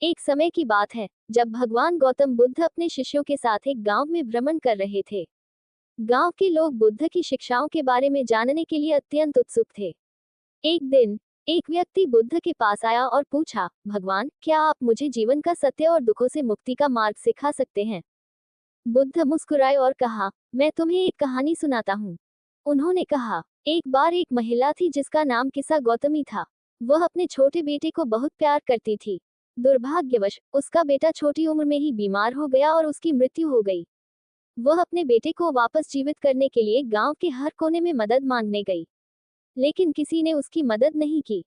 एक समय की बात है जब भगवान गौतम बुद्ध अपने शिष्यों के साथ एक गांव में भ्रमण कर रहे थे। गांव के लोग बुद्ध की शिक्षाओं के बारे में जानने के लिए अत्यंत उत्सुक थे। एक दिन एक व्यक्ति बुद्ध के पास आया और पूछा, भगवान, क्या आप मुझे जीवन का सत्य और दुखों से मुक्ति का मार्ग सिखा सकते हैं? बुद्ध मुस्कुराए और कहा, मैं तुम्हें एक कहानी सुनाता हूँ। उन्होंने कहा, एक बार एक महिला थी जिसका नाम किस्सा गौतमी था। वह अपने छोटे बेटे को बहुत प्यार करती थी। दुर्भाग्यवश उसका बेटा छोटी उम्र में ही बीमार हो गया और उसकी मृत्यु हो गई। वह अपने बेटे को वापस जीवित करने के लिए गांव के हर कोने में मदद मांगने गई, लेकिन किसी ने उसकी मदद नहीं की।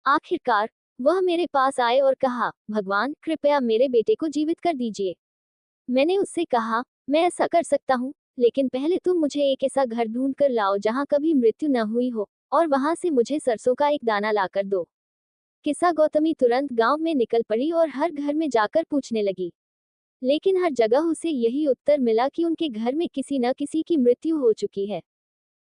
आखिरकार वह मेरे पास आए और कहा, भगवान, कृपया मेरे बेटे को जीवित कर दीजिए। मैंने उससे कहा, मैं ऐसा कर सकता हूँ, लेकिन पहले तुम मुझे एक ऐसा घर ढूंढ कर लाओ जहाँ कभी मृत्यु न हुई हो, और वहां से मुझे सरसों का एक दाना लाकर दो। किस्सा गौतमी तुरंत गांव में निकल पड़ी और हर घर में जाकर पूछने लगी, लेकिन हर जगह उसे यही उत्तर मिला कि उनके घर में किसी न किसी की मृत्यु हो चुकी है।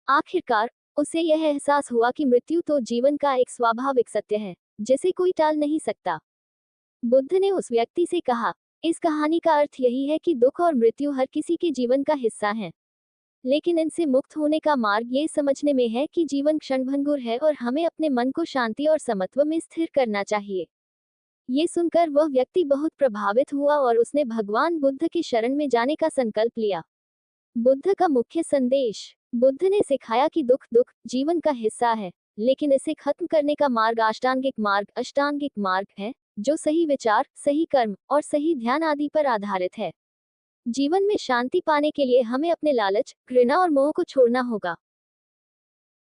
आखिरकार उसे यह एहसास हुआ कि मृत्यु तो जीवन का एक स्वाभाविक सत्य है, जिसे कोई टाल नहीं सकता। बुद्ध ने उस व्यक्ति से कहा, इस कहानी का अर्थ यही है कि दुख और मृत्यु हर किसी के जीवन का हिस्सा है, लेकिन इनसे मुक्त होने का मार्ग ये समझने में है कि जीवन क्षणभंगुर है और हमें अपने मन को शांति और समत्व में स्थिर करना चाहिए। ये सुनकर वह व्यक्ति बहुत प्रभावित हुआ और उसने भगवान बुद्ध की शरण में जाने का संकल्प लिया। बुद्ध का मुख्य संदेश। बुद्ध ने सिखाया कि दुख दुख जीवन का हिस्सा है, लेकिन इसे खत्म करने का मार्ग अष्टांगिक मार्ग है, जो सही विचार, सही कर्म और सही ध्यान आदि पर आधारित है। जीवन में शांति पाने के लिए हमें अपने लालच, घृणा और मोह को छोड़ना होगा।